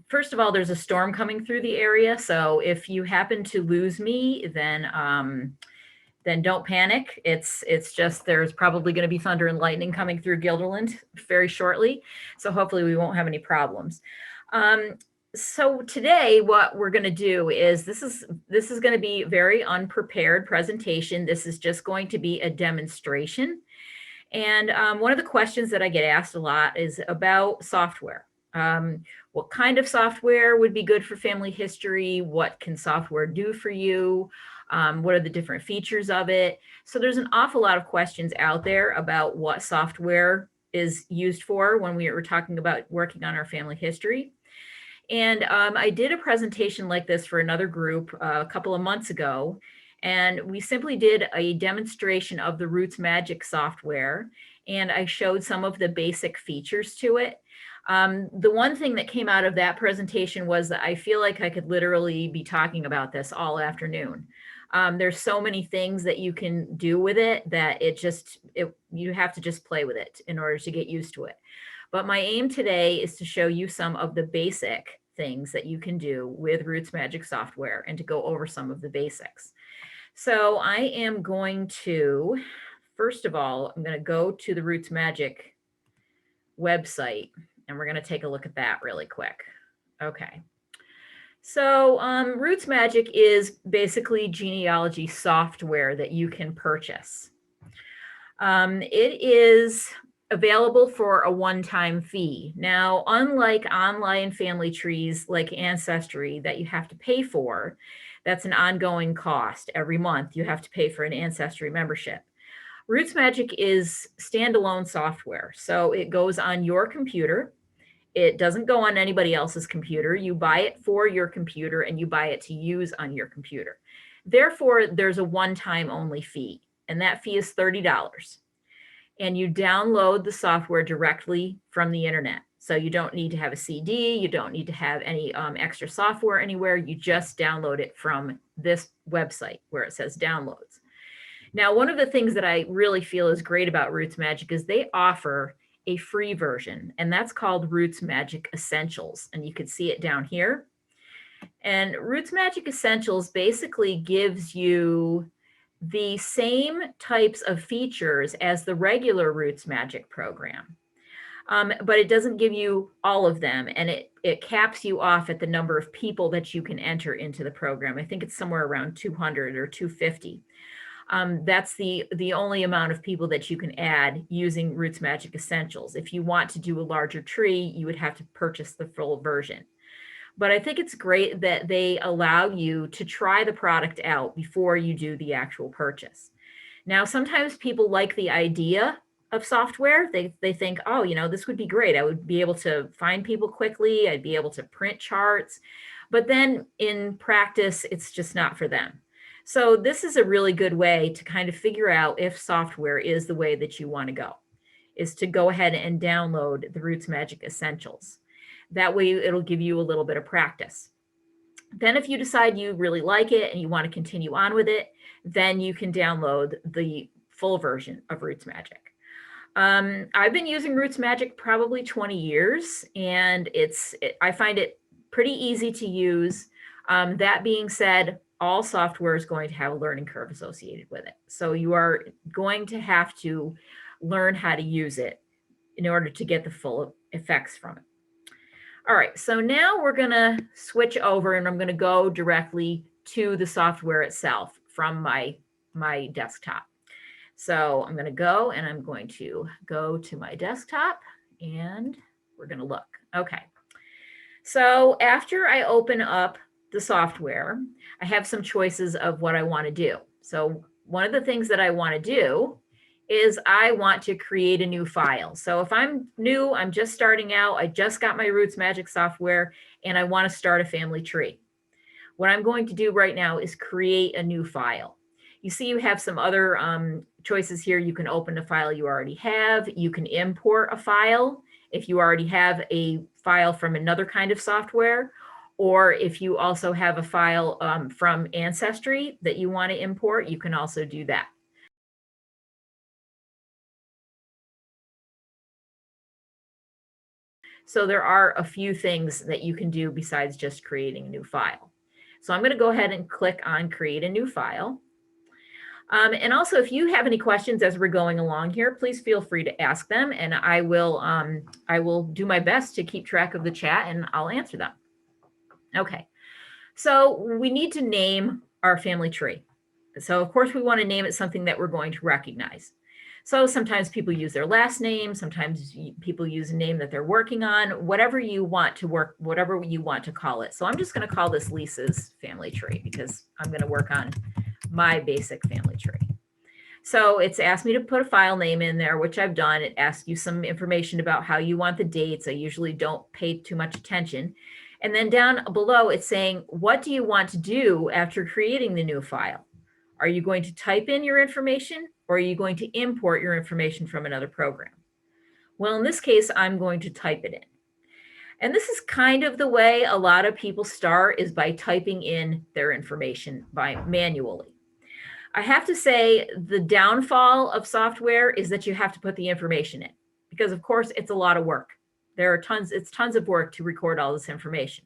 First of all, there's a storm coming through the area. So if you happen to lose me, then don't panic. It's just there's probably going to be thunder and lightning coming through Guilderland very shortly. So hopefully we won't have any problems. So today what we're going to do is this is going to be a very unprepared presentation. This is just going to be a demonstration. And one of the questions that I get asked a lot is about software. What kind of software would be good for family history? What can software do for you? What are the different features of it? So there's an awful lot of questions out there about what software is used for when we were talking about working on our family history. And I did a presentation like this for another group a couple of months ago, and we simply did a demonstration of the RootsMagic software, and I showed some of the basic features to it. The one thing that came out of that presentation was that I feel like I could literally be talking about this all afternoon. There's so many things that you can do with it that you have to just play with it in order to get used to it. But my aim today is to show you some of the basic things that you can do with RootsMagic software and to go over some of the basics. So I am going to, first of all, I'm going to go to the RootsMagic website and we're going to take a look at that really quick. Okay. So RootsMagic is basically genealogy software that you can purchase. It is available for a one-time fee. Now, unlike online family trees like Ancestry that you have to pay for, that's an ongoing cost. Every month you have to pay for an Ancestry membership. RootsMagic is standalone software, so it goes on your computer. It doesn't go on anybody else's computer. You buy it for your computer and you buy it to use on your computer. Therefore, there's a one-time only fee, and that fee is $30. And you download the software directly from the internet. So you don't need to have a CD, you don't need to have any extra software anywhere, you just download it from this website where it says downloads. Now, one of the things that I really feel is great about RootsMagic is they offer a free version, and that's called RootsMagic Essentials, and you can see it down here. And RootsMagic Essentials basically gives you the same types of features as the regular RootsMagic program, but it doesn't give you all of them, and it caps you off at the number of people that you can enter into the program. I think it's somewhere around 200 or 250. That's the only amount of people that you can add using RootsMagic Essentials. If you want to do a larger tree, you would have to purchase the full version. But I think it's great that they allow you to try the product out before you do the actual purchase. Now, sometimes people like the idea of software. They think, oh, this would be great. I would be able to find people quickly. I'd be able to print charts. But then in practice, it's just not for them. So this is a really good way to kind of figure out if software is the way that you want to go, is to go ahead and download the RootsMagic Essentials. That way it'll give you a little bit of practice. Then if you decide you really like it and you want to continue on with it, then you can download the full version of RootsMagic. I've been using RootsMagic probably 20 years, and I find it pretty easy to use. That being said, all software is going to have a learning curve associated with it. So you are going to have to learn how to use it in order to get the full effects from it. All right, so now we're going to switch over and I'm going to go directly to the software itself from my desktop. So I'm going to go and I'm going to go to my desktop and we're going to look. Okay, so after I open up the software, I have some choices of what I want to do. So one of the things that I want to do is I want to create a new file. So if I'm new, I'm just starting out, I just got my RootsMagic software and I want to start a family tree. What I'm going to do right now is create a new file. You see you have some other choices here. You can open a file you already have. You can import a file if you already have a file from another kind of software, or if you also have a file from Ancestry that you want to import, you can also do that. So there are a few things that you can do besides just creating a new file. So I'm going to go ahead and click on create a new file. And also, if you have any questions as we're going along here, please feel free to ask them, and I will do my best to keep track of the chat, and I'll answer them. Okay, so we need to name our family tree. So of course we want to name it something that we're going to recognize. So sometimes people use their last name, sometimes people use a name that they're working on, whatever you want to call it. So I'm just going to call this Lisa's family tree because I'm going to work on my basic family tree. So it's asked me to put a file name in there, which I've done. It asks you some information about how you want the dates. I usually don't pay too much attention. And then down below, it's saying, what do you want to do after creating the new file? Are you going to type in your information, or are you going to import your information from another program? Well, in this case, I'm going to type it in. And this is kind of the way a lot of people start, is by typing in their information manually. I have to say the downfall of software is that you have to put the information in, because of course it's a lot of work. It's tons of work to record all this information.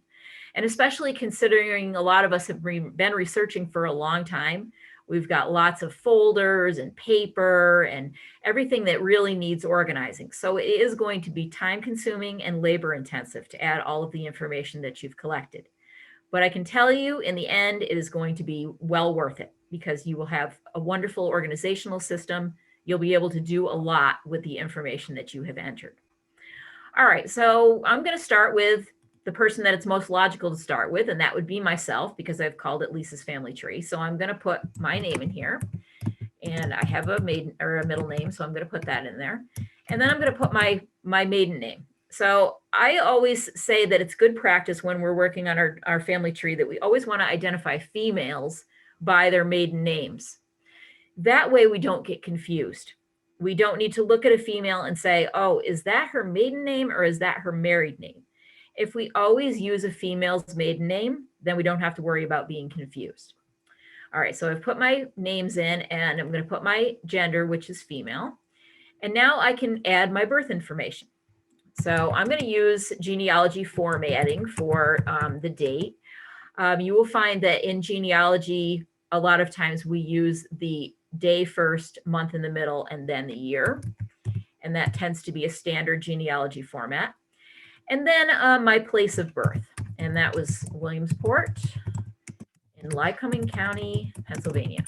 And especially considering a lot of us have been researching for a long time, we've got lots of folders and paper and everything that really needs organizing. So it is going to be time consuming and labor intensive to add all of the information that you've collected. But I can tell you in the end, it is going to be well worth it, because you will have a wonderful organizational system. You'll be able to do a lot with the information that you have entered. All right, so I'm going to start with the person that it's most logical to start with, and that would be myself, because I've called it Lisa's family tree. So I'm going to put my name in here, and I have a maiden or a middle name, so I'm going to put that in there. And then I'm going to put my maiden name. So I always say that it's good practice when we're working on our family tree that we always want to identify females by their maiden names. That way we don't get confused. We don't need to look at a female and say, oh, is that her maiden name or is that her married name? If we always use a female's maiden name, then we don't have to worry about being confused. All right, so I've put my names in, and I'm going to put my gender, which is female. And now I can add my birth information. So I'm going to use genealogy formatting for the date. You will find that in genealogy, a lot of times we use the day first, month in the middle, and then the year. And that tends to be a standard genealogy format. And then my place of birth, and that was Williamsport in Lycoming County, Pennsylvania.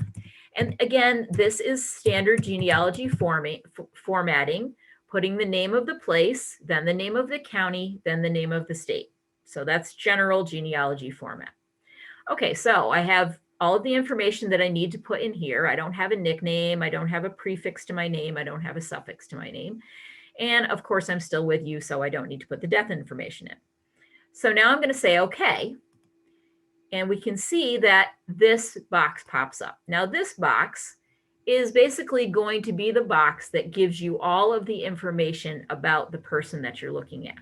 And again, this is standard genealogy formatting, putting the name of the place, then the name of the county, then the name of the state. So that's general genealogy format. Okay, so I have all of the information that I need to put in here. I don't have a nickname. I don't have a prefix to my name. I don't have a suffix to my name. And of course, I'm still with you, so I don't need to put the death information in. So now I'm going to say okay. And we can see that this box pops up. Now this box is basically going to be the box that gives you all of the information about the person that you're looking at.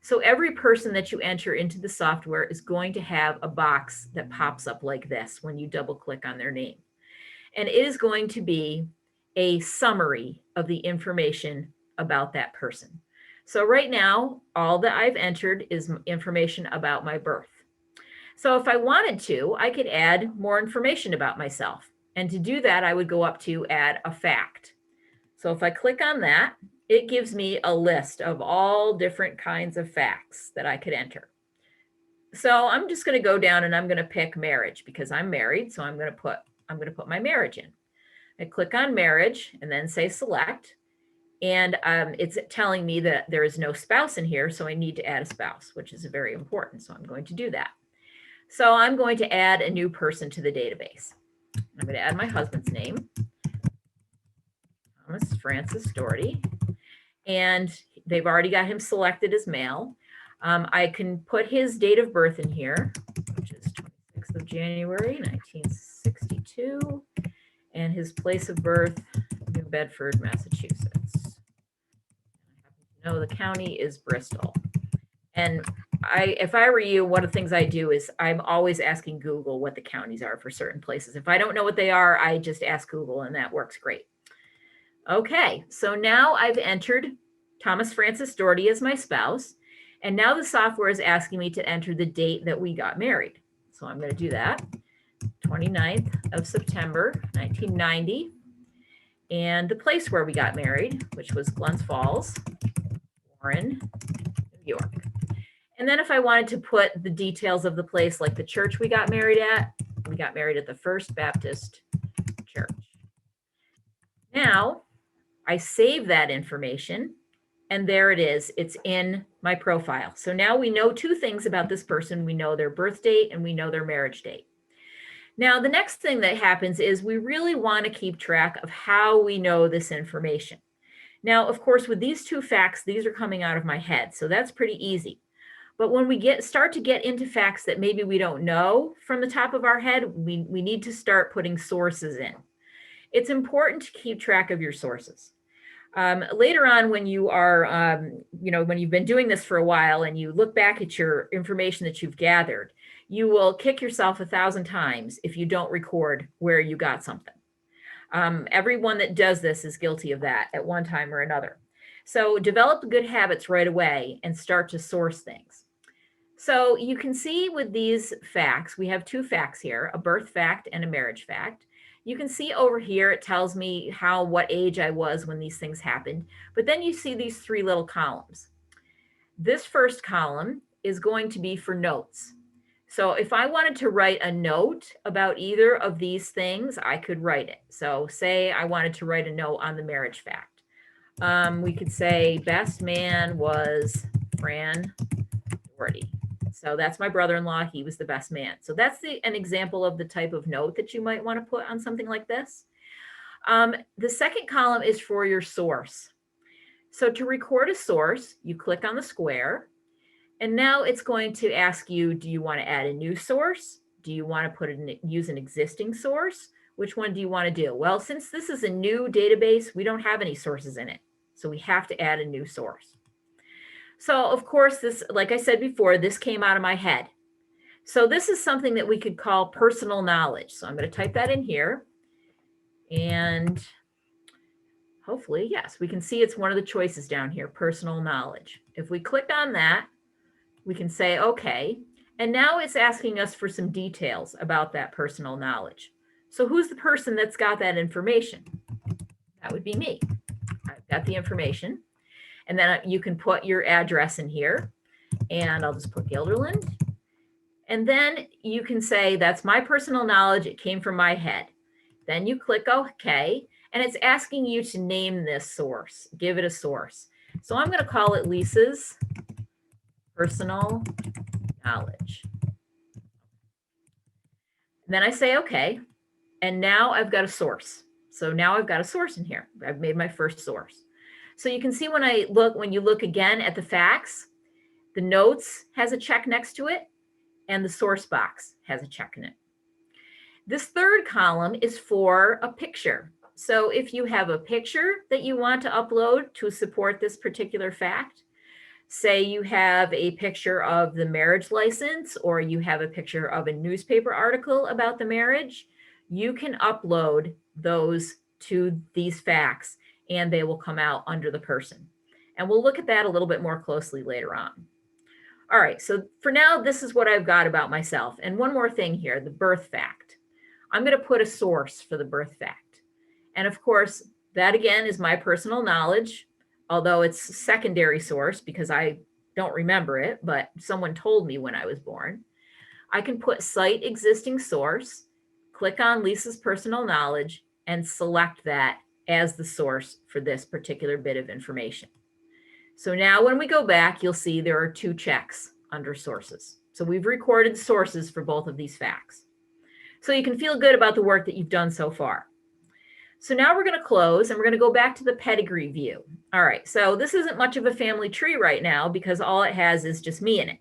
So every person that you enter into the software is going to have a box that pops up like this when you double click on their name. And it is going to be a summary of the information about that person. So right now, all that I've entered is information about my birth. So if I wanted to, I could add more information about myself. And to do that, I would go up to add a fact. So if I click on that, it gives me a list of all different kinds of facts that I could enter. So I'm just going to go down and I'm going to pick marriage because I'm married. So I'm going to put my marriage in. I click on marriage and then say select. And it's telling me that there is no spouse in here. So I need to add a spouse, which is very important. So I'm going to do that. So I'm going to add a new person to the database. I'm going to add my husband's name, Thomas Francis Dougherty, and they've already got him selected as male. I can put his date of birth in here, which is 26th of January, 1962, and his place of birth, New Bedford, Massachusetts. I happen to know the county is Bristol. And if I were you, one of the things I do is I'm always asking Google what the counties are for certain places. If I don't know what they are, I just ask Google, and that works great. Okay, so now I've entered Thomas Francis Dougherty as my spouse, And now the software is asking me to enter the date that we got married. So I'm going to do that, 29th of September, 1990. And the place where we got married, which was Glens Falls, Warren, New York. And then if I wanted to put the details of the place, like the church we got married at the First Baptist Church. Now I save that information, and there it is. It's in my profile. So now we know two things about this person. We know their birth date and we know their marriage date. Now, the next thing that happens is we really want to keep track of how we know this information. Now, of course, with these two facts, these are coming out of my head, so that's pretty easy. But when we start to get into facts that maybe we don't know from the top of our head, we need to start putting sources in. It's important to keep track of your sources. Later on, when you are, when you've been doing this for a while and you look back at your information that you've gathered, you will kick yourself 1,000 times if you don't record where you got something. Everyone that does this is guilty of that at one time or another. So develop good habits right away and start to source things. So you can see with these facts, we have two facts here, a birth fact and a marriage fact. You can see over here, it tells me what age I was when these things happened. But then you see these three little columns. This first column is going to be for notes. So if I wanted to write a note about either of these things, I could write it. So say I wanted to write a note on the marriage fact. We could say best man was Fran Dougherty. So that's my brother-in-law. He was the best man. So that's an example of the type of note that you might want to put on something like this. The second column is for your source. So to record a source, you click on the square. And now it's going to ask you, do you want to add a new source? Do you want to use an existing source? Which one do you want to do? Well, since this is a new database, we don't have any sources in it. So we have to add a new source. So of course, this, like I said before, this came out of my head. So this is something that we could call personal knowledge. So I'm going to type that in here. And hopefully, yes, we can see it's one of the choices down here, personal knowledge. If we click on that, we can say, okay, and now it's asking us for some details about that personal knowledge. So who's the person that's got that information? That would be me. I've got the information. And then you can put your address in here, and I'll just put Guilderland. And then you can say, that's my personal knowledge. It came from my head. Then you click OK, and it's asking you to name this source, give it a source. So I'm going to call it Lisa's personal knowledge. And then I say, okay, and now I've got a source. So now I've got a source in here. I've made my first source. So you can see when you look again at the facts, the notes has a check next to it, and the source box has a check in it. This third column is for a picture. So if you have a picture that you want to upload to support this particular fact, say you have a picture of the marriage license, or you have a picture of a newspaper article about the marriage, you can upload those to these facts and they will come out under the person. And we'll look at that a little bit more closely later on. All right, so for now, this is what I've got about myself. And one more thing here, the birth fact. I'm going to put a source for the birth fact. And of course, that again is my personal knowledge, although it's a secondary source because I don't remember it, but someone told me when I was born. I can put cite existing source, click on Lisa's personal knowledge, and select that as the source for this particular bit of information. So now when we go back, you'll see there are two checks under sources. So we've recorded sources for both of these facts. So you can feel good about the work that you've done so far. So now we're going to close and we're going to go back to the pedigree view. All right, so this isn't much of a family tree right now because all it has is just me in it.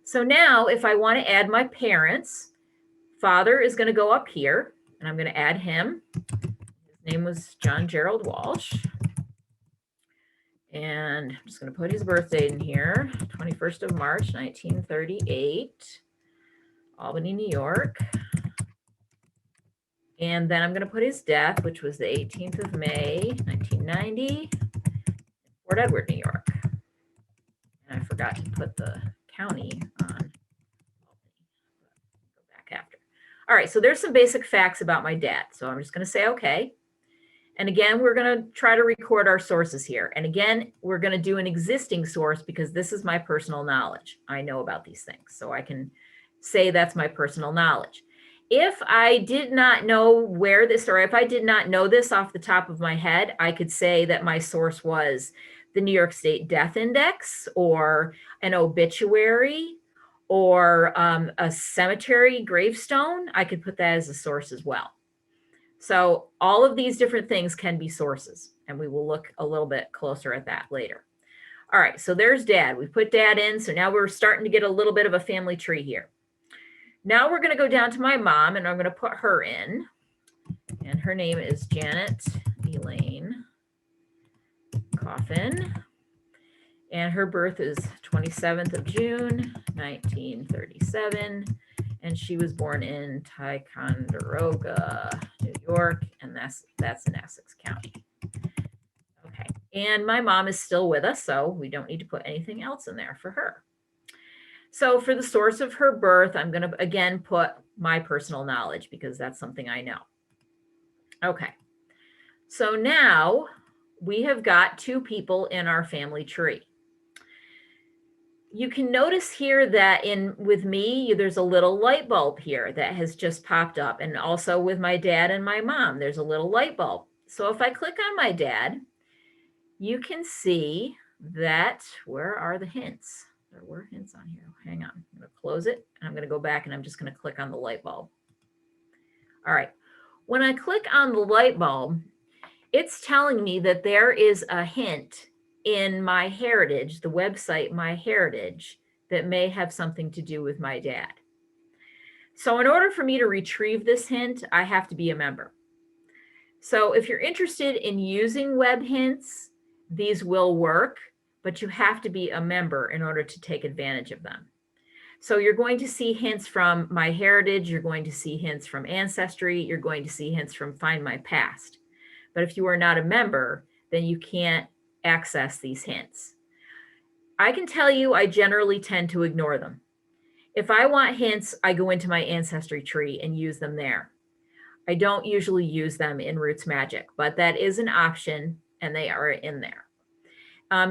So now if I want to add my parents, father is going to go up here and I'm going to add him. His name was John Gerald Walsh. And I'm just going to put his birthday in here, 21st of March, 1938, Albany, New York. And then I'm going to put his death, which was the 18th of May, 1990, Port Edward, New York. And I forgot forgot to put the county on. Go back after. All right, so there's some basic facts about my dad. So I'm just going to say okay. And again, we're going to try to record our sources here. And again, we're going to do an existing source because this is my personal knowledge. I know about these things, so I can say that's my personal knowledge. If I did not know where this, or if I did not know this off the top of my head, I could say that my source was the New York State Death Index, or an obituary, or a cemetery gravestone. I could put that as a source as well. So all of these different things can be sources, and we will look a little bit closer at that later. All right, so there's dad. We put dad in, so now we're starting to get a little bit of a family tree here. Now we're going to go down to my mom, and I'm going to put her in, and her name is Janet Elaine Coffin, and her birth is 27th of June, 1937. And she was born in Ticonderoga, New York, and that's in Essex County. Okay, and my mom is still with us, so we don't need to put anything else in there for her. So for the source of her birth, I'm going to, again, put my personal knowledge because that's something I know. Okay, so now we have got two people in our family tree. You can notice here that with me, there's a little light bulb here that has just popped up. And also with my dad and my mom, there's a little light bulb. So if I click on my dad, you can see that, where are the hints? There were hints on here. Hang on, I'm going to close it. And I'm going to go back and I'm just going to click on the light bulb. All right. When I click on the light bulb, it's telling me that there is a hint in MyHeritage, the website MyHeritage, that may have something to do with my dad. So in order for me to retrieve this hint, I have to be a member. So if you're interested in using web hints, these will work, but you have to be a member in order to take advantage of them. So you're going to see hints from MyHeritage, you're going to see hints from Ancestry, you're going to see hints from Find My Past. But if you are not a member, then you can't access these hints. I can tell you I generally tend to ignore them. If I want hints, I go into my ancestry tree and use them there. I don't usually use them in RootsMagic, but that is an option and they are in there.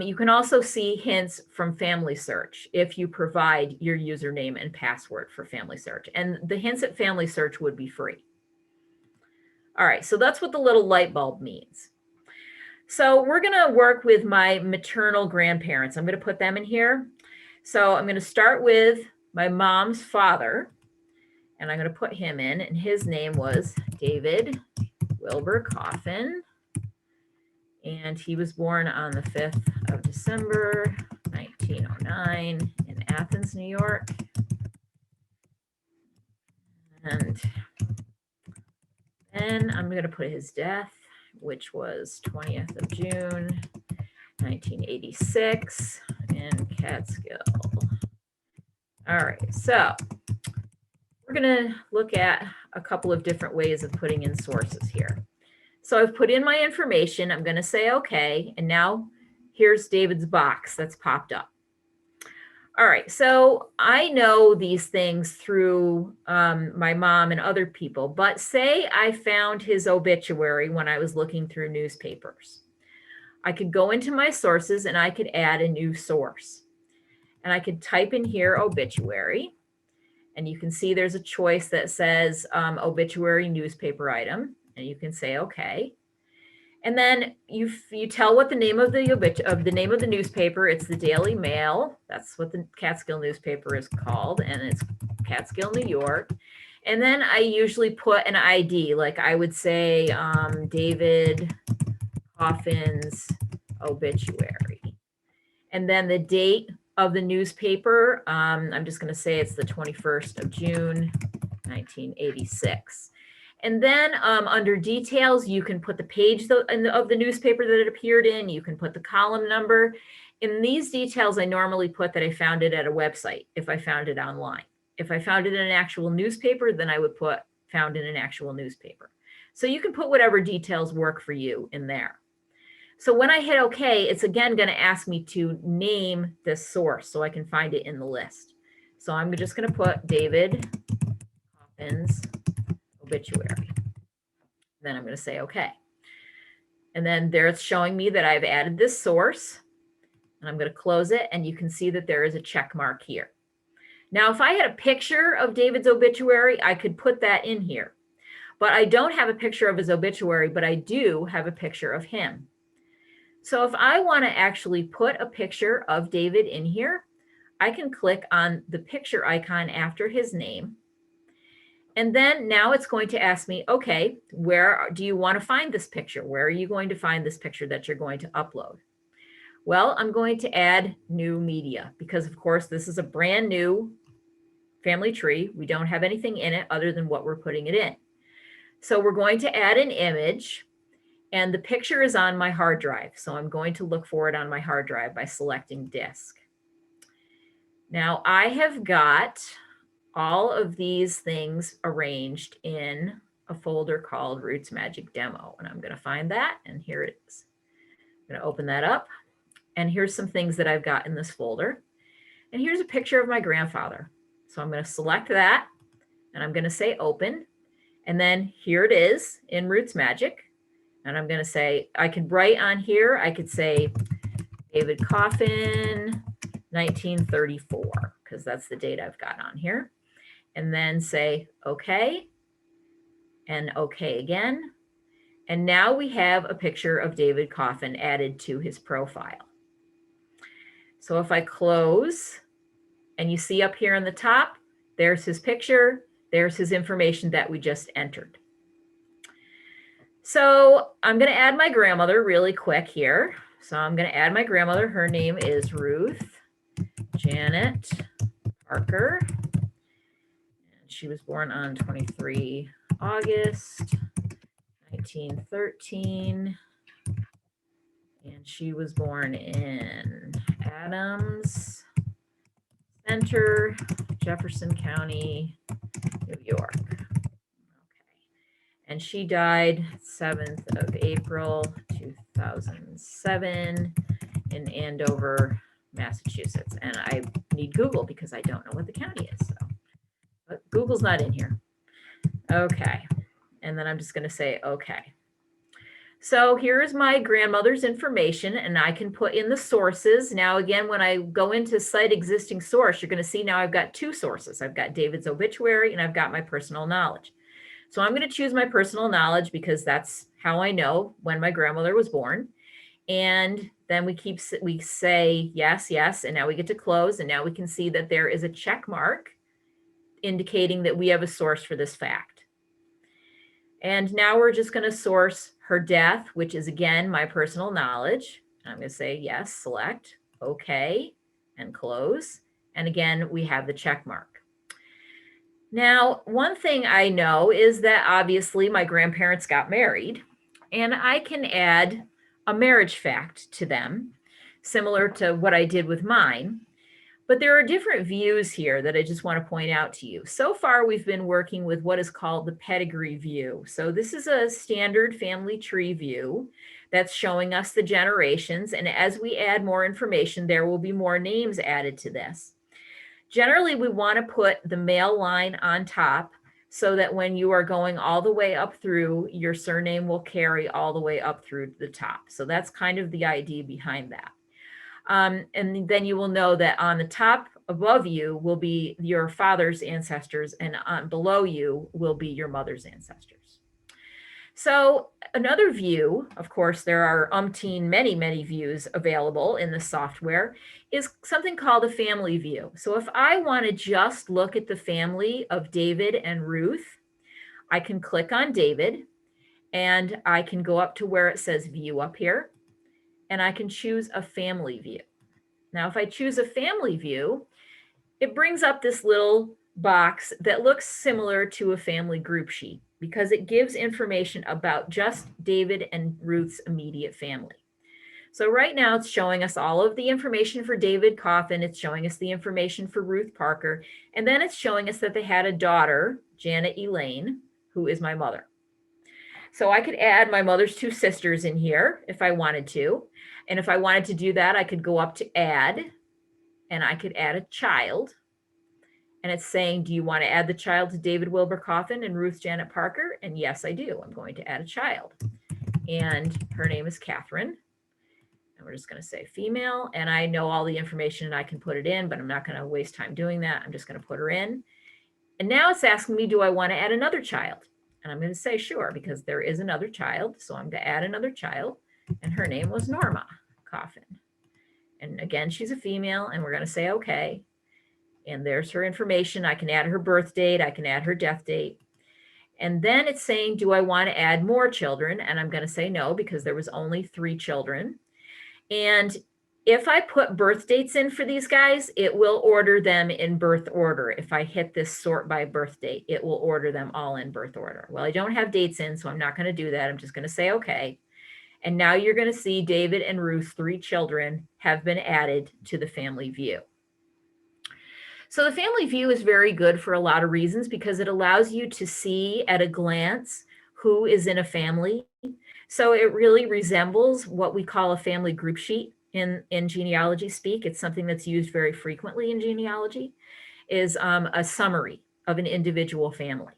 You can also see hints from Family Search if you provide your username and password for Family Search. And the hints at Family Search would be free. All right, so that's what the little light bulb means. So we're going to work with my maternal grandparents. I'm going to put them in here. So I'm going to start with my mom's father, and I'm going to put him in, and his name was David Wilbur Coffin, and he was born on the 5th of December, 1909 in Athens, New York. And then I'm going to put his death, which was 20th of June, 1986 in Catskill. All right, so we're going to look at a couple of different ways of putting in sources here. So I've put in my information. I'm going to say okay, and now here's David's box that's popped up. All right, so I know these things through my mom and other people, but say I found his obituary when I was looking through newspapers. I could go into my sources and I could add a new source. And I could type in here obituary, and you can see there's a choice that says obituary newspaper item, and you can say okay. And then you tell what the name of the newspaper. It's the Daily Mail. That's what the Catskill newspaper is called, and it's Catskill, New York. And then I usually put an ID, like I would say David Coffin's obituary, and then the date of the newspaper. I'm just going to say it's the 21st of June, 1986. And then under details, you can put the page of the newspaper that it appeared in. You can put the column number. In these details, I normally put that I found it at a website if I found it online. If I found it in an actual newspaper, then I would put found in an actual newspaper. So you can put whatever details work for you in there. So when I hit OK, it's again going to ask me to name this source so I can find it in the list. So I'm just going to put David Coffin's obituary. Then I'm going to say OK. And then there it's showing me that I've added this source. And I'm going to close it. And you can see that there is a check mark here. Now, if I had a picture of David's obituary, I could put that in here. But I don't have a picture of his obituary, but I do have a picture of him. So if I want to actually put a picture of David in here, I can click on the picture icon after his name. And then now it's going to ask me, okay, where do you want to find this picture? Where are you going to find this picture that you're going to upload? Well, I'm going to add new media because, of course, this is a brand new family tree. We don't have anything in it other than what we're putting it in. So we're going to add an image, and the picture is on my hard drive. So I'm going to look for it on my hard drive by selecting disk. Now I have got all of these things arranged in a folder called RootsMagic Demo, and I'm going to find that, and here it is. I'm going to open that up, and here's some things that I've got in this folder. And here's a picture of my grandfather. So I'm going to select that, and I'm going to say open. And then here it is in RootsMagic. And I'm going to say, I could write on here, I could say David Coffin, 1934, because that's the date I've got on here. And then say, okay, and okay again. And now we have a picture of David Coffin added to his profile. So if I close, and you see up here on the top, there's his picture, there's his information that we just entered. So I'm going to add my grandmother really quick here. So I'm going to add my grandmother. Her name is Ruth Janet Parker. She was born on 23 August 1913. And she was born in Adams Center, Jefferson County, New York. And she died 7th of April, 2007 in Andover, Massachusetts. And I need Google because I don't know what the county is. So, but Google's not in here. Okay. And then I'm just going to say, okay. So here's my grandmother's information, and I can put in the sources. Now, again, when I go into cite existing source, you're going to see now I've got two sources. I've got David's obituary and I've got my personal knowledge. So I'm going to choose my personal knowledge because that's how I know when my grandmother was born. And then we say yes, yes, and now we get to close, and now we can see that there is a check mark indicating that we have a source for this fact. And now we're just going to source her death, which is again my personal knowledge. I'm going to say yes, select, okay, and close. And again, we have the check mark. Now, one thing I know is that obviously my grandparents got married, and I can add a marriage fact to them, similar to what I did with mine. But there are different views here that I just want to point out to you. So far, we've been working with what is called the pedigree view. So this is a standard family tree view that's showing us the generations. And as we add more information, there will be more names added to this. Generally, we want to put the male line on top so that when you are going all the way up through, your surname will carry all the way up through the top. So that's kind of the idea behind that. And then you will know that on the top above you will be your father's ancestors, and below you will be your mother's ancestors. So another view, of course, there are many views available in the software, is something called a family view. So if I want to just look at the family of David and Ruth, I can click on David, and I can go up to where it says view up here, and I can choose a family view. Now, if I choose a family view, it brings up this little box that looks similar to a family group sheet because it gives information about just David and Ruth's immediate family. So right now it's showing us all of the information for David Coffin. It's showing us the information for Ruth Parker. And then it's showing us that they had a daughter, Janet Elaine, who is my mother. So I could add my mother's two sisters in here if I wanted to. And if I wanted to do that, I could go up to add, and I could add a child. And it's saying, do you want to add the child to David Wilbur Coffin and Ruth Janet Parker? And yes, I do. I'm going to add a child. And her name is Catherine. And we're just going to say female. And I know all the information and I can put it in, but I'm not going to waste time doing that. I'm just going to put her in. And now it's asking me, do I want to add another child? And I'm going to say sure, because there is another child. So I'm going to add another child. And her name was Norma Coffin. And again, she's a female, and we're going to say okay. And there's her information. I can add her birth date. I can add her death date. And then it's saying, do I want to add more children? And I'm going to say no, because there was only 3 children. And if I put birth dates in for these guys, it will order them in birth order. If I hit this sort by birth date, it will order them all in birth order. Well, I don't have dates in, so I'm not going to do that. I'm just going to say okay. And now you're going to see David and Ruth, 3 children, have been added to the family view. So the family view is very good for a lot of reasons, because it allows you to see at a glance who is in a family. So it really resembles what we call a family group sheet in genealogy speak. It's something that's used very frequently in genealogy, is a summary of an individual family.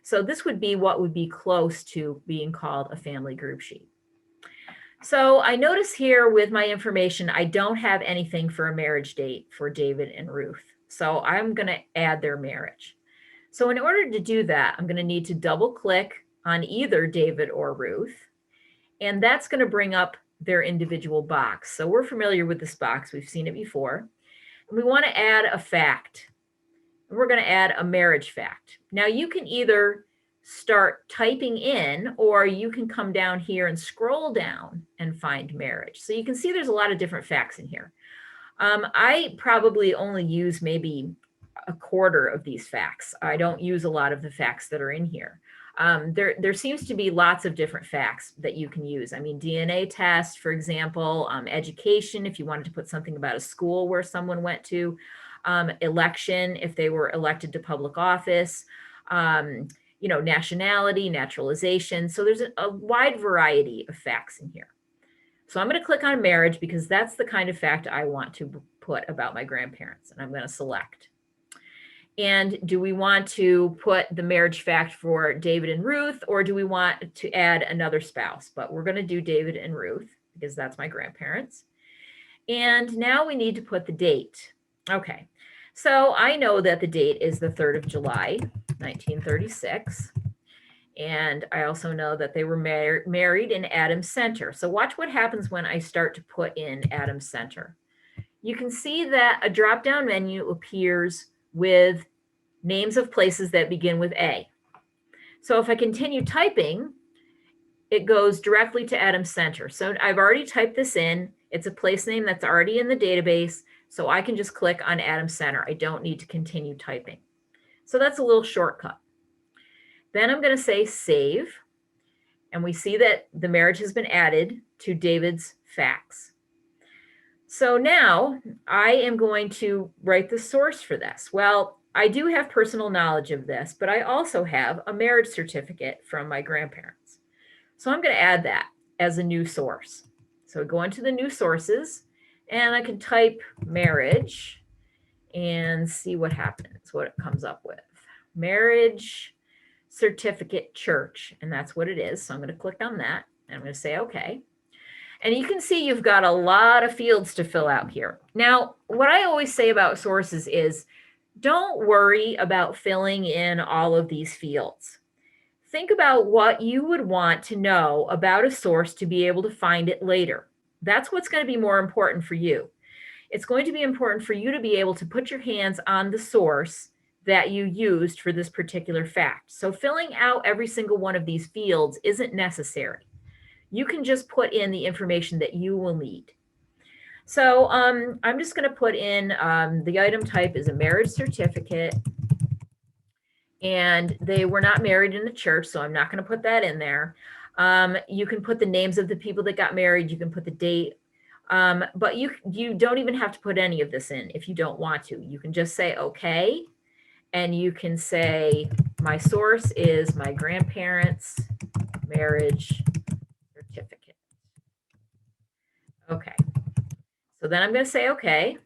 So this would be what would be close to being called a family group sheet. So I notice here with my information, I don't have anything for a marriage date for David and Ruth. So I'm going to add their marriage. So in order to do that, I'm going to need to double click on either David or Ruth. And that's going to bring up their individual box. So we're familiar with this box. We've seen it before. And we want to add a fact. We're going to add a marriage fact. Now you can either start typing in, or you can come down here and scroll down and find marriage. So you can see there's a lot of different facts in here. I probably only use maybe a quarter of these facts. I don't use a lot of the facts that are in here. There seems to be lots of different facts that you can use. I mean, DNA test, for example, education, if you wanted to put something about a school where someone went to, election, if they were elected to public office, you know, nationality, naturalization. So there's a wide variety of facts in here. So I'm going to click on marriage, because that's the kind of fact I want to put about my grandparents. And I'm going to select. And do we want to put the marriage fact for David and Ruth, or do we want to add another spouse? But we're going to do David and Ruth, because that's my grandparents. And now we need to put the date. Okay, so I know that the date is the 3rd of July, 1936. And I also know that they were married in Adams Center. So watch what happens when I start to put in Adams Center. You can see that a drop-down menu appears with names of places that begin with A. So if I continue typing, it goes directly to Adams Center. So I've already typed this in. It's a place name that's already in the database. So I can just click on Adams Center. I don't need to continue typing. So that's a little shortcut. Then I'm going to say save. And we see that the marriage has been added to David's facts. So now I am going to write the source for this. Well, I do have personal knowledge of this, but I also have a marriage certificate from my grandparents. So I'm going to add that as a new source. So go into the new sources, and I can type marriage and see what happens, what it comes up with. Marriage certificate church, and that's what it is. So I'm going to click on that, and I'm going to say okay. And you can see you've got a lot of fields to fill out here. Now, what I always say about sources is don't worry about filling in all of these fields. Think about what you would want to know about a source to be able to find it later. That's what's going to be more important for you. It's going to be important for you to be able to put your hands on the source that you used for this particular fact. So filling out every single one of these fields isn't necessary. You can just put in the information that you will need. So I'm just going to put in the item type is a marriage certificate, and they were not married in the church, so I'm not going to put that in there. You can put the names of the people that got married. You can put the date, but you don't even have to put any of this in if you don't want to. You can just say okay, and you can say my source is my grandparents marriage certificate. Okay, so then I'm going to say okay.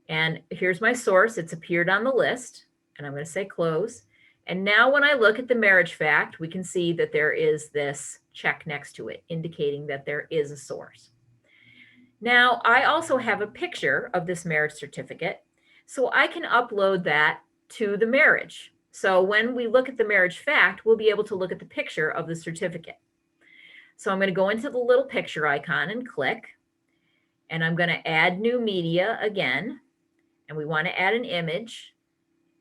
And here's my source. It's appeared on the list. And I'm going to say close. And now when I look at the marriage fact, we can see that there is this check next to it, indicating that there is a source. Now, I also have a picture of this marriage certificate, so I can upload that to the marriage. So when we look at the marriage fact, we'll be able to look at the picture of the certificate. So I'm going to go into the little picture icon and click, and I'm going to add new media again, and we want to add an image.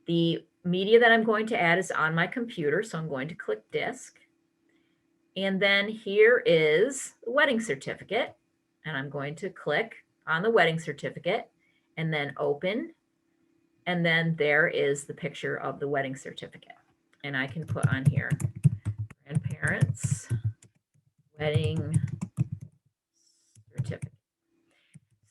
The media that I'm going to add is on my computer, so I'm going to click disk. And then here is the wedding certificate, and I'm going to click on the wedding certificate and then open. And then there is the picture of the wedding certificate. And I can put on here, grandparents' wedding certificate.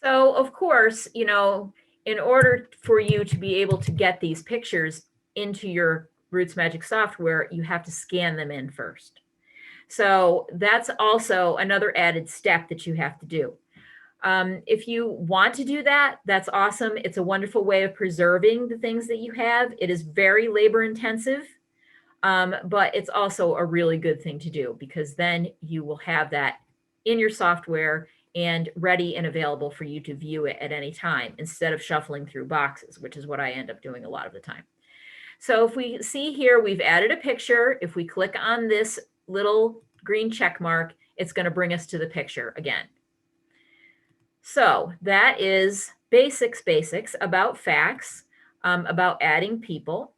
So of course, you know, in order for you to be able to get these pictures into your RootsMagic software, you have to scan them in first. So that's also another added step that you have to do. If you want to do that, that's awesome. It's a wonderful way of preserving the things that you have. It is very labor intensive, but it's also a really good thing to do, because then you will have that in your software and ready and available for you to view it at any time, instead of shuffling through boxes, which is what I end up doing a lot of the time. So if we see here, we've added a picture. If we click on this little green check mark, it's going to bring us to the picture again. So that is basics about facts, about adding people.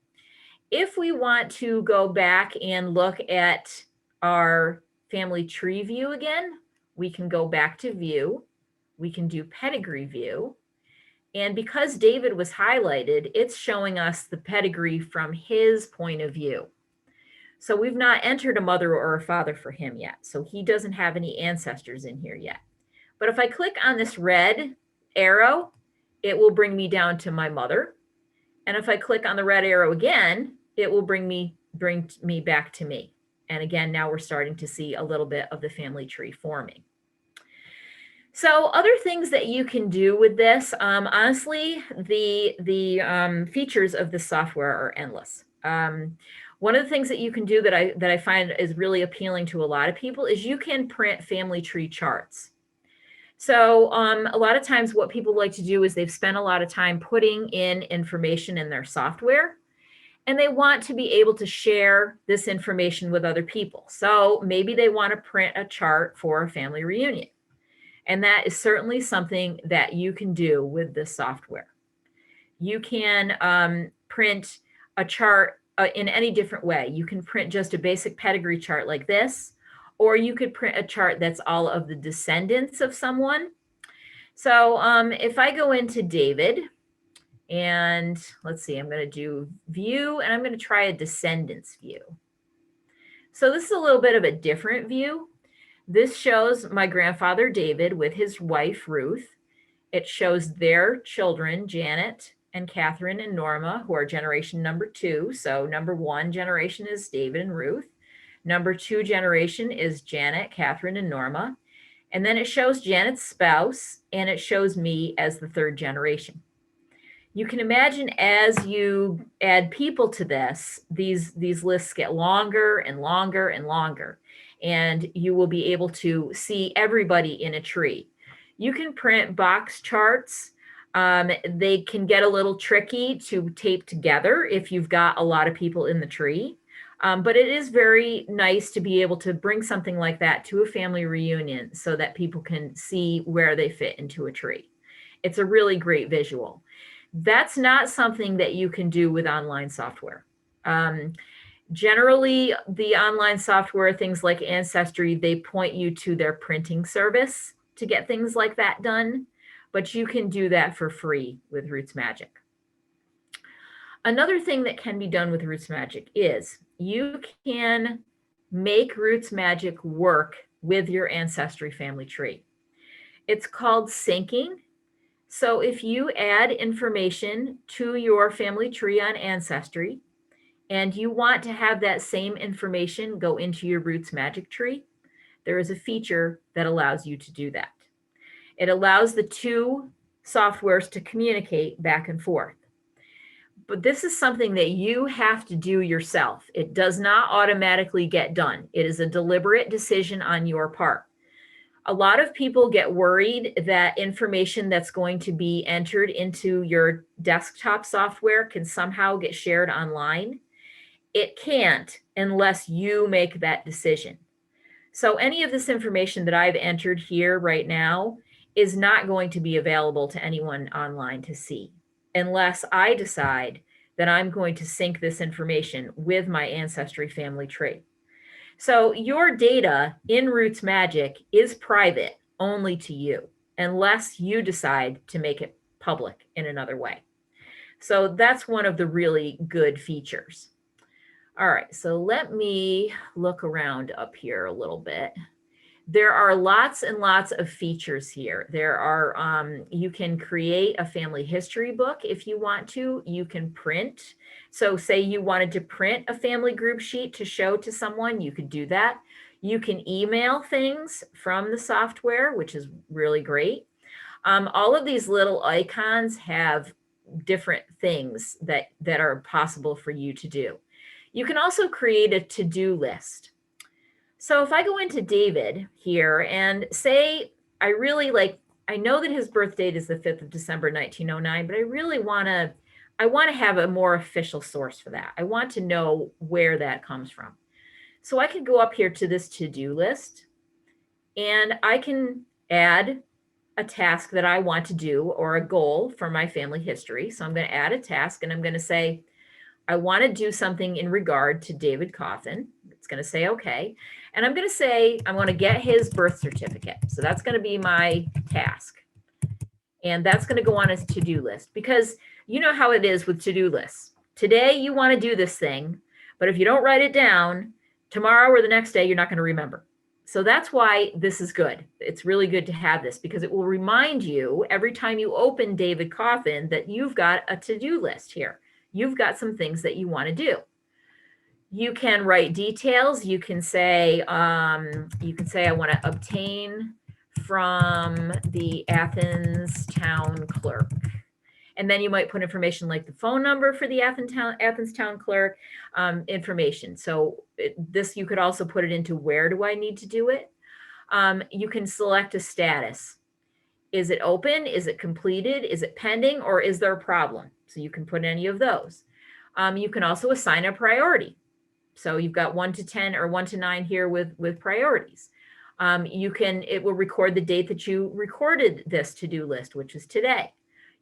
If we want to go back and look at our family tree view again, we can go back to view. We can do pedigree view. And because David was highlighted, it's showing us the pedigree from his point of view. So we've not entered a mother or a father for him yet. So he doesn't have any ancestors in here yet. But if I click on this red arrow, it will bring me down to my mother. And if I click on the red arrow again, it will bring me back to me. And again, now we're starting to see a little bit of the family tree forming. So other things that you can do with this, honestly, the features of this software are endless. One of the things that you can do that I find is really appealing to a lot of people is you can print family tree charts. So a lot of times what people like to do is they've spent a lot of time putting in information in their software, and they want to be able to share this information with other people. So maybe they want to print a chart for a family reunion. And that is certainly something that you can do with this software. You can print a chart in any different way. You can print just a basic pedigree chart like this, or you could print a chart that's all of the descendants of someone. So if I go into David, and let's see, I'm going to do view, and I'm going to try a descendants view. So this is a little bit of a different view. This shows my grandfather David with his wife Ruth. It shows their children, Janet and Catherine and Norma, who are generation number 2. So number 1 generation is David and Ruth. Number 2 generation is Janet, Catherine, and Norma. And then it shows Janet's spouse, and it shows me as the 3rd generation. You can imagine as you add people to this, these lists get longer and longer and longer, and you will be able to see everybody in a tree. You can print box charts. They can get a little tricky to tape together if you've got a lot of people in the tree. But it is very nice to be able to bring something like that to a family reunion so that people can see where they fit into a tree. It's a really great visual. That's not something that you can do with online software. Generally, the online software, things like Ancestry, they point you to their printing service to get things like that done, but you can do that for free with RootsMagic. Another thing that can be done with RootsMagic is you can make RootsMagic work with your Ancestry family tree. It's called syncing. So if you add information to your family tree on Ancestry, and you want to have that same information go into your RootsMagic tree, there is a feature that allows you to do that. It allows the two softwares to communicate back and forth. But this is something that you have to do yourself. It does not automatically get done. It is a deliberate decision on your part. A lot of people get worried that information that's going to be entered into your desktop software can somehow get shared online. It can't unless you make that decision. So any of this information that I've entered here right now is not going to be available to anyone online to see unless I decide that I'm going to sync this information with my ancestry family tree. So your data in RootsMagic is private only to you unless you decide to make it public in another way. So that's one of the really good features. All right, so let me look around up here a little bit. There are lots and lots of features here. There are, you can create a family history book if you want to. You can print. So say you wanted to print a family group sheet to show to someone, you could do that. You can email things from the software, which is really great. All of these little icons have different things that are possible for you to do. You can also create a to-do list. So if I go into David here and say, I know that his birth date is the 5th of December, 1909, but I really want to have a more official source for that. I want to know where that comes from. So I could go up here to this to-do list and I can add a task that I want to do or a goal for my family history. So I'm going to add a task and I'm going to say, I want to do something in regard to David Coffin. It's going to say, okay. And I'm going to say, I want to get his birth certificate. So that's going to be my task. And that's going to go on his to-do list because you know how it is with to-do lists. Today you want to do this thing, but if you don't write it down, tomorrow or the next day, you're not going to remember. So that's why this is good. It's really good to have this because it will remind you every time you open David Coffin that you've got a to-do list here. You've got some things that you want to do. You can write details. You can say, I want to obtain from the Athens town clerk. And then you might put information like the phone number for the Athens town clerk information. So this, you could also put it into where do I need to do it? You can select a status. Is it open? Is it completed? Is it pending? Or is there a problem? So you can put any of those. You can also assign a priority. So you've got 1 to 10 or 1 to 9 here with priorities. It will record the date that you recorded this to-do list, which is today.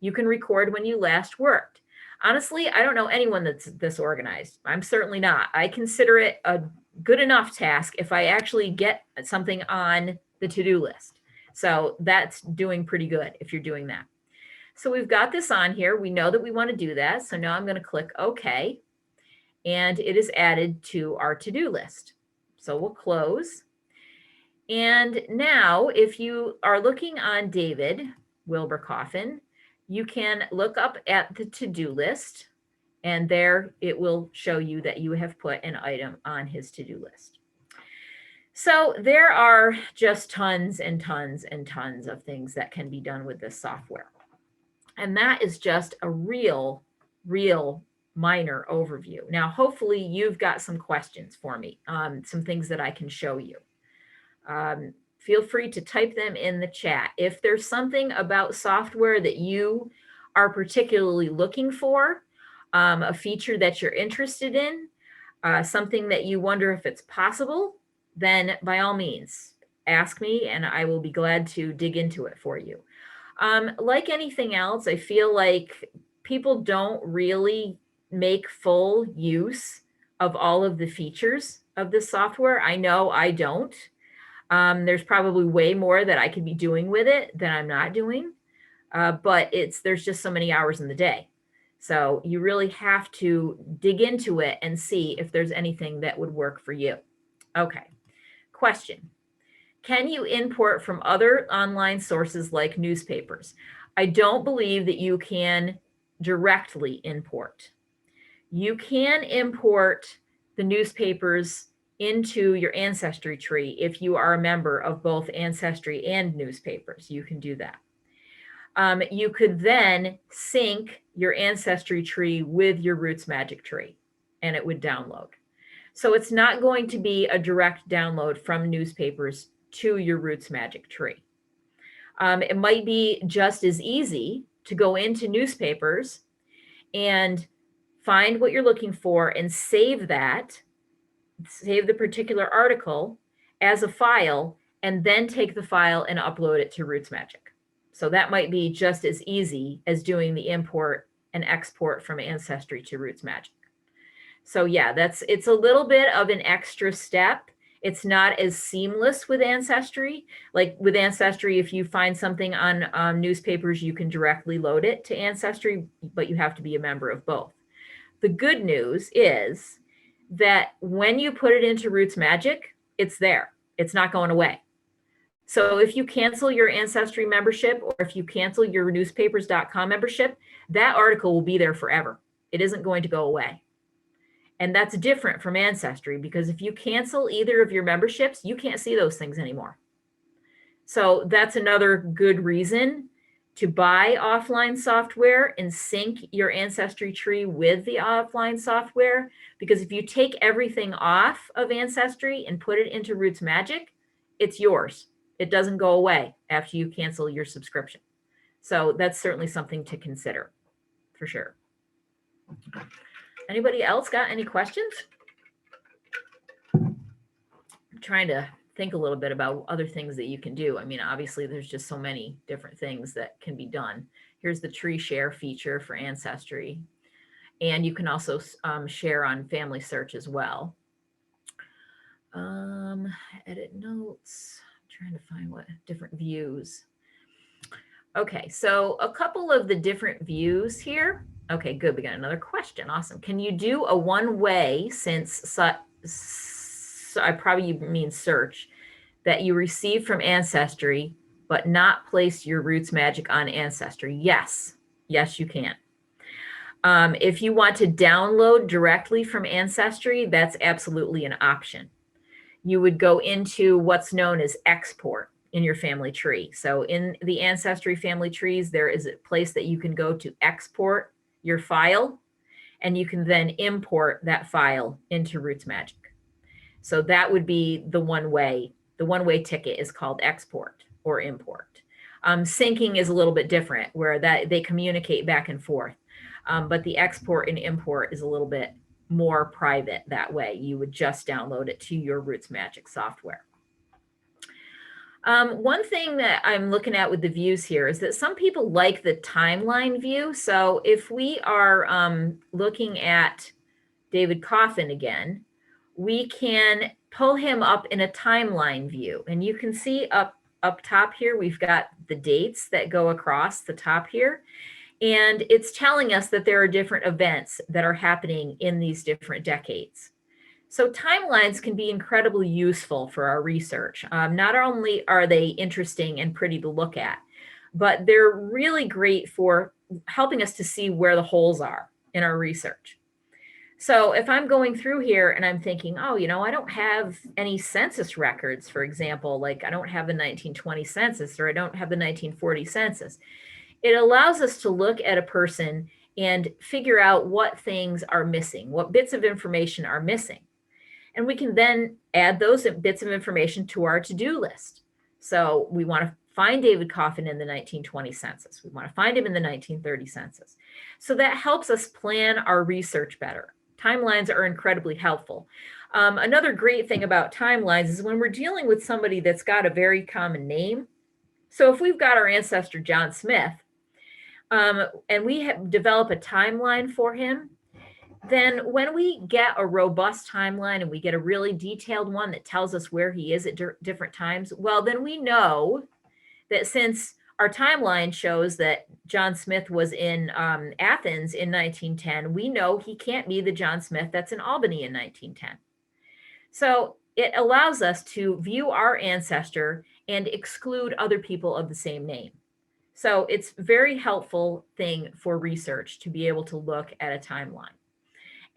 You can record when you last worked. Honestly, I don't know anyone that's this organized. I'm certainly not. I consider it a good enough task if I actually get something on the to-do list. So that's doing pretty good if you're doing that. So we've got this on here. We know that we want to do that. So now I'm going to click OK. And it is added to our to-do list. So we'll close. And now if you are looking on David Wilbur Coffin, you can look up at the to-do list and there it will show you that you have put an item on his to-do list. So there are just tons and tons and tons of things that can be done with this software. And that is just a real minor overview. Now, hopefully you've got some questions for me, some things that I can show you. Feel free to type them in the chat. If there's something about software that you are particularly looking for, a feature that you're interested in, something that you wonder if it's possible, then by all means, ask me and I will be glad to dig into it for you. Like anything else, I feel like people don't really make full use of all of the features of this software. I know I don't. There's probably way more that I could be doing with it than I'm not doing, but there's just so many hours in the day. So you really have to dig into it and see if there's anything that would work for you. Okay, question. Can you import from other online sources like newspapers? I don't believe that you can directly import. You can import the newspapers into your ancestry tree if you are a member of both Ancestry and newspapers. You can do that. You could then sync your ancestry tree with your RootsMagic tree, and it would download. So it's not going to be a direct download from newspapers to your RootsMagic tree. It might be just as easy to go into newspapers and find what you're looking for and save the particular article as a file, and then take the file and upload it to RootsMagic. So that might be just as easy as doing the import and export from Ancestry to RootsMagic. So yeah, it's a little bit of an extra step. It's not as seamless with Ancestry. Like with Ancestry, if you find something on newspapers, you can directly load it to Ancestry, but you have to be a member of both. The good news is that when you put it into RootsMagic, it's there. It's not going away. So if you cancel your Ancestry membership, or if you cancel your newspapers.com membership, that article will be there forever. It isn't going to go away. And that's different from Ancestry, because if you cancel either of your memberships, you can't see those things anymore. So that's another good reason to buy offline software and sync your ancestry tree with the offline software. Because if you take everything off of Ancestry and put it into RootsMagic, it's yours. It doesn't go away after you cancel your subscription. So that's certainly something to consider for sure. Anybody else got any questions? I'm trying to think a little bit about other things that you can do. I mean, obviously there's just so many different things that can be done. Here's the tree share feature for Ancestry. And you can also share on Family Search as well. Edit notes, I'm trying to find what different views. Okay, so a couple of the different views here. Okay, good, we got another question, awesome. Can you do a one-way, since I probably mean search, that you receive from Ancestry, but not place your RootsMagic on Ancestry? Yes, you can. If you want to download directly from Ancestry, that's absolutely an option. You would go into what's known as export in your family tree. So in the Ancestry family trees, there is a place that you can go to export your file, and you can then import that file into RootsMagic. So that would be the one-way. The one-way ticket is called export or import. Syncing is a little bit different, where they communicate back and forth. But the export and import is a little bit more private that way. You would just download it to your RootsMagic software. One thing that I'm looking at with the views here is that some people like the timeline view. So if we are looking at David Coffin again, we can pull him up in a timeline view. And you can see up top here, we've got the dates that go across the top here. And it's telling us that there are different events that are happening in these different decades. So timelines can be incredibly useful for our research. Not only are they interesting and pretty to look at, but they're really great for helping us to see where the holes are in our research. So if I'm going through here and I'm thinking, oh, you know, I don't have any census records, for example, like I don't have the 1920 census, or I don't have the 1940 census. It allows us to look at a person and figure out what things are missing, what bits of information are missing. And we can then add those bits of information to our to-do list. So we want to find David Coffin in the 1920 census. We want to find him in the 1930 census. So that helps us plan our research better. Timelines are incredibly helpful. Another great thing about timelines is when we're dealing with somebody that's got a very common name. So if we've got our ancestor John Smith, and we have developed a timeline for him, then when we get a robust timeline and we get a really detailed one that tells us where he is at different times, well, then we know that since our timeline shows that John Smith was in Athens in 1910, we know he can't be the John Smith that's in Albany in 1910. So it allows us to view our ancestor and exclude other people of the same name. So it's a very helpful thing for research to be able to look at a timeline.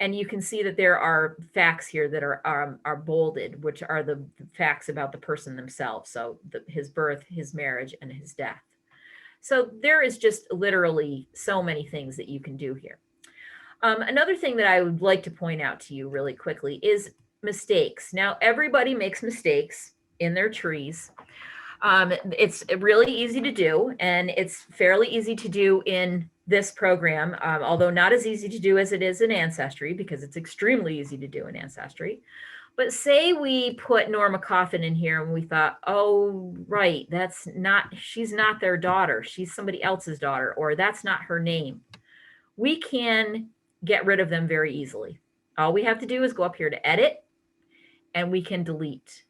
And you can see that there are facts here that are bolded, which are the facts about the person themselves. So his birth, his marriage, and his death. So there is just literally so many things that you can do here. Another thing that I would like to point out to you really quickly is mistakes. Now, everybody makes mistakes in their trees. It's really easy to do, and it's fairly easy to do in this program, although not as easy to do as it is in Ancestry, because it's extremely easy to do in Ancestry. But say we put Norma Coffin in here and we thought, oh, right, she's not their daughter. She's somebody else's daughter, or that's not her name. We can get rid of them very easily. All we have to do is go up here to edit, and we can delete.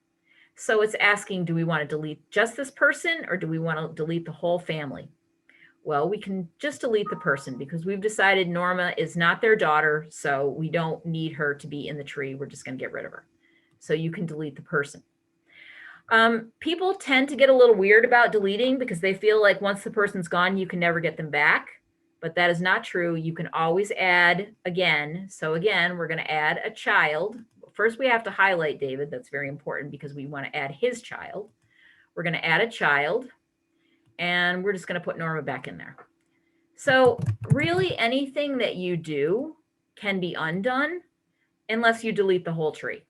So it's asking, do we want to delete just this person, or do we want to delete the whole family? Well, we can just delete the person because we've decided Norma is not their daughter, so we don't need her to be in the tree. We're just going to get rid of her. So you can delete the person. People tend to get a little weird about deleting because they feel like once the person's gone, you can never get them back. But that is not true. You can always add again. So again, we're going to add a child. First, we have to highlight David. That's very important because we want to add his child. We're going to add a child, and we're just going to put Norma back in there. So really anything that you do can be undone unless you delete the whole tree.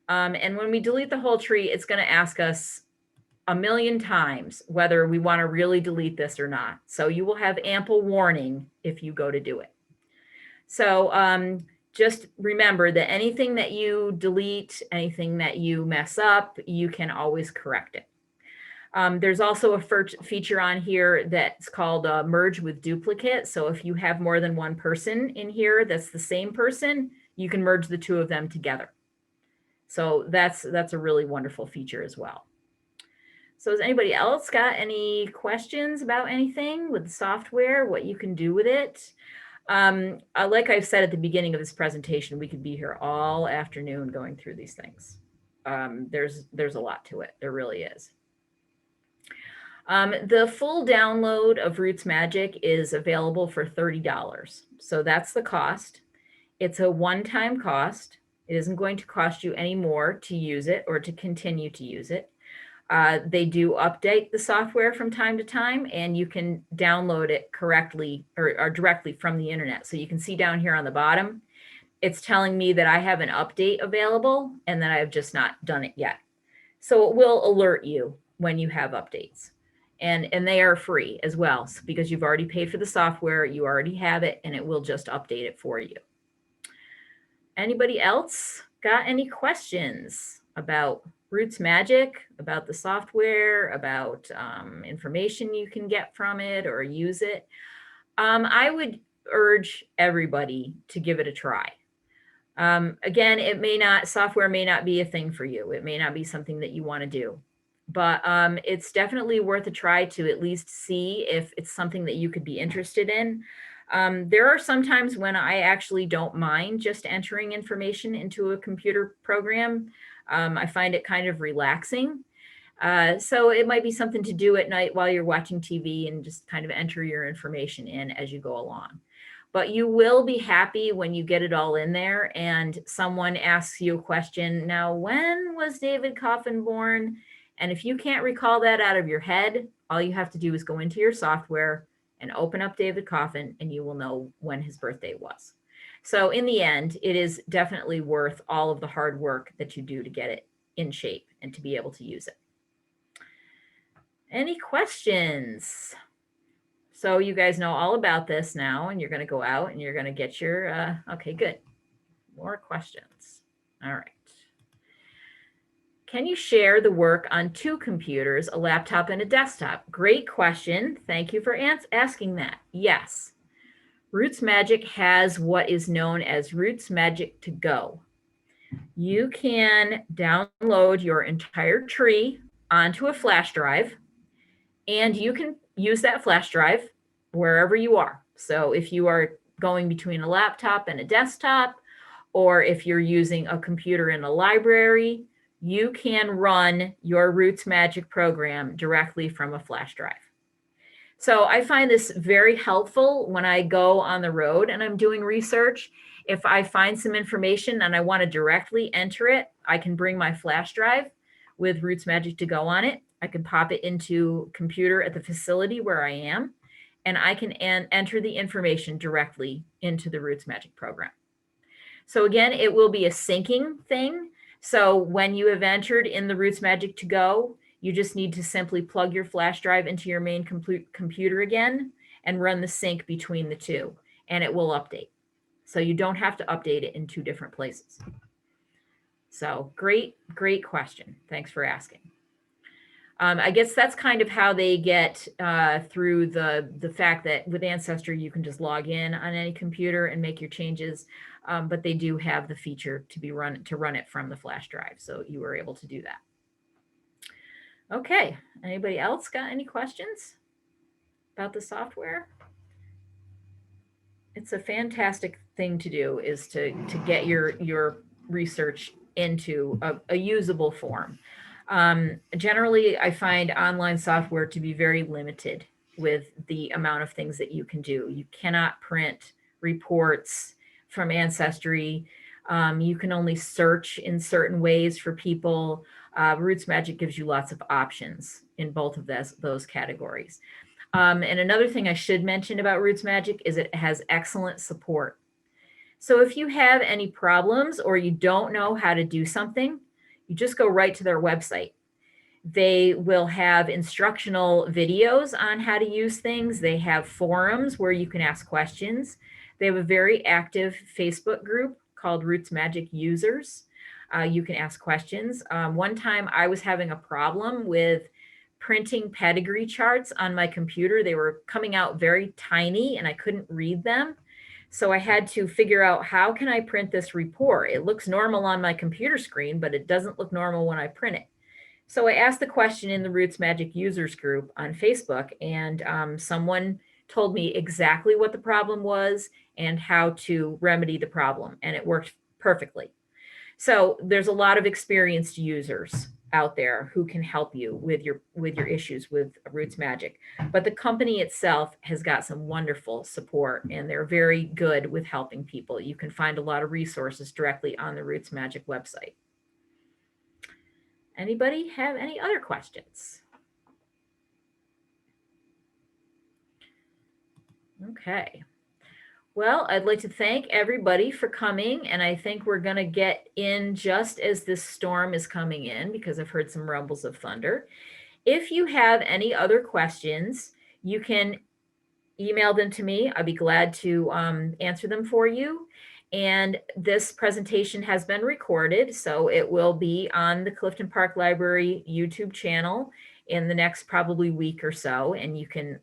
And when we delete the whole tree, it's going to ask us a million times whether we want to really delete this or not. So you will have ample warning if you go to do it. So just remember that anything that you delete, anything that you mess up, you can always correct it. There's also a feature on here that's called merge with duplicate. So if you have more than one person in here that's the same person, you can merge the two of them together. So that's a really wonderful feature as well. So has anybody else got any questions about anything with the software, what you can do with it? Like I've said at the beginning of this presentation, we could be here all afternoon going through these things. There's a lot to it. There really is. The full download of RootsMagic is available for $30. So that's the cost. It's a one-time cost. It isn't going to cost you any more to use it or to continue to use it. They do update the software from time to time, and you can download it correctly or directly from the internet. So you can see down here on the bottom, it's telling me that I have an update available and that I have just not done it yet. So it will alert you when you have updates. And they are free as well, because you've already paid for the software, you already have it, and it will just update it for you. Anybody else got any questions about RootsMagic, about the software, about information you can get from it or use it? I would urge everybody to give it a try. Again, software may not be a thing for you. It may not be something that you want to do, but it's definitely worth a try to at least see if it's something that you could be interested in. There are some times when I actually don't mind just entering information into a computer program. I find it kind of relaxing. So it might be something to do at night while you're watching TV and just kind of enter your information in as you go along. But you will be happy when you get it all in there and someone asks you a question. Now, when was David Coffin born? And if you can't recall that out of your head, all you have to do is go into your software and open up David Coffin, and you will know when his birthday was. So in the end, it is definitely worth all of the hard work that you do to get it in shape and to be able to use it. Any questions? So you guys know all about this now, and you're going to go out and you're going to get your, okay, good. More questions. All right. Can you share the work on two computers, a laptop and a desktop? Great question. Thank you for asking that. Yes. RootsMagic has what is known as RootsMagic to Go. You can download your entire tree onto a flash drive, and you can use that flash drive wherever you are. So if you are going between a laptop and a desktop, or if you're using a computer in a library, you can run your RootsMagic program directly from a flash drive. So I find this very helpful when I go on the road and I'm doing research If I find some information and I want to directly enter it, I can bring my flash drive with RootsMagic to go on it. I can pop it into computer at the facility where I am, and I can enter the information directly into the RootsMagic program. So again, it will be a syncing thing. So when you have entered in the RootsMagic to go, you just need to simply plug your flash drive into your main computer again and run the sync between the two, and it will update. So you don't have to update it in two different places. So great question. Thanks for asking. I guess that's kind of how they get through the fact that with Ancestry, you can just log in on any computer and make your changes. But they do have the feature to run it from the flash drive. So you were able to do that. Okay, anybody else got any questions about the software? It's a fantastic thing to do, is to get your research into a usable form. Generally, I find online software to be very limited with the amount of things that you can do. You cannot print reports from Ancestry. You can only search in certain ways for people. RootsMagic gives you lots of options in both of those categories. And another thing I should mention about RootsMagic is it has excellent support. So if you have any problems or you don't know how to do something, you just go right to their website. They will have instructional videos on how to use things. They have forums where you can ask questions. They have a very active Facebook group called RootsMagic Users. You can ask questions. One time I was having a problem with printing pedigree charts on my computer. They were coming out very tiny and I couldn't read them. So I had to figure out, how can I print this report? It looks normal on my computer screen, but it doesn't look normal when I print it. So I asked the question in the RootsMagic Users group on Facebook, and someone told me exactly what the problem was and how to remedy the problem, and it worked perfectly. So there's a lot of experienced users out there who can help you with your issues with RootsMagic. But the company itself has got some wonderful support, and they're very good with helping people. You can find a lot of resources directly on the RootsMagic website. Anybody have any other questions? Okay. Well, I'd like to thank everybody for coming, and I think we're going to get in just as this storm is coming in, because I've heard some rumbles of thunder. If you have any other questions, you can email them to me. I'd be glad to answer them for you. And this presentation has been recorded, so it will be on the Clifton Park Library YouTube channel in the next probably week or so, and you can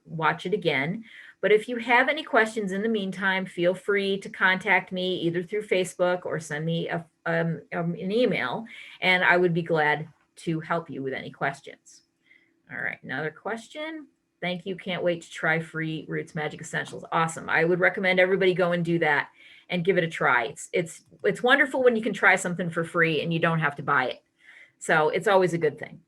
watch it again. But if you have any questions in the meantime, feel free to contact me either through Facebook or send me an email, and I would be glad to help you with any questions. All right, another question. Thank you. Can't wait to try free RootsMagic Essentials. Awesome. I would recommend everybody go and do that and give it a try. It's wonderful when you can try something for free and you don't have to buy it. So it's always a good thing.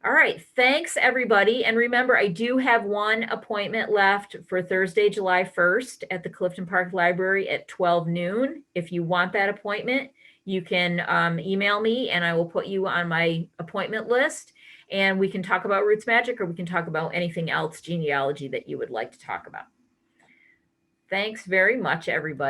All right, thanks everybody. And remember, I do have one appointment left for Thursday, July 1st at the Clifton Park Library at 12 noon. If you want that appointment, you can email me and I will put you on my appointment list, and we can talk about RootsMagic, or we can talk about anything else genealogy that you would like to talk about. Thanks very much, everybody.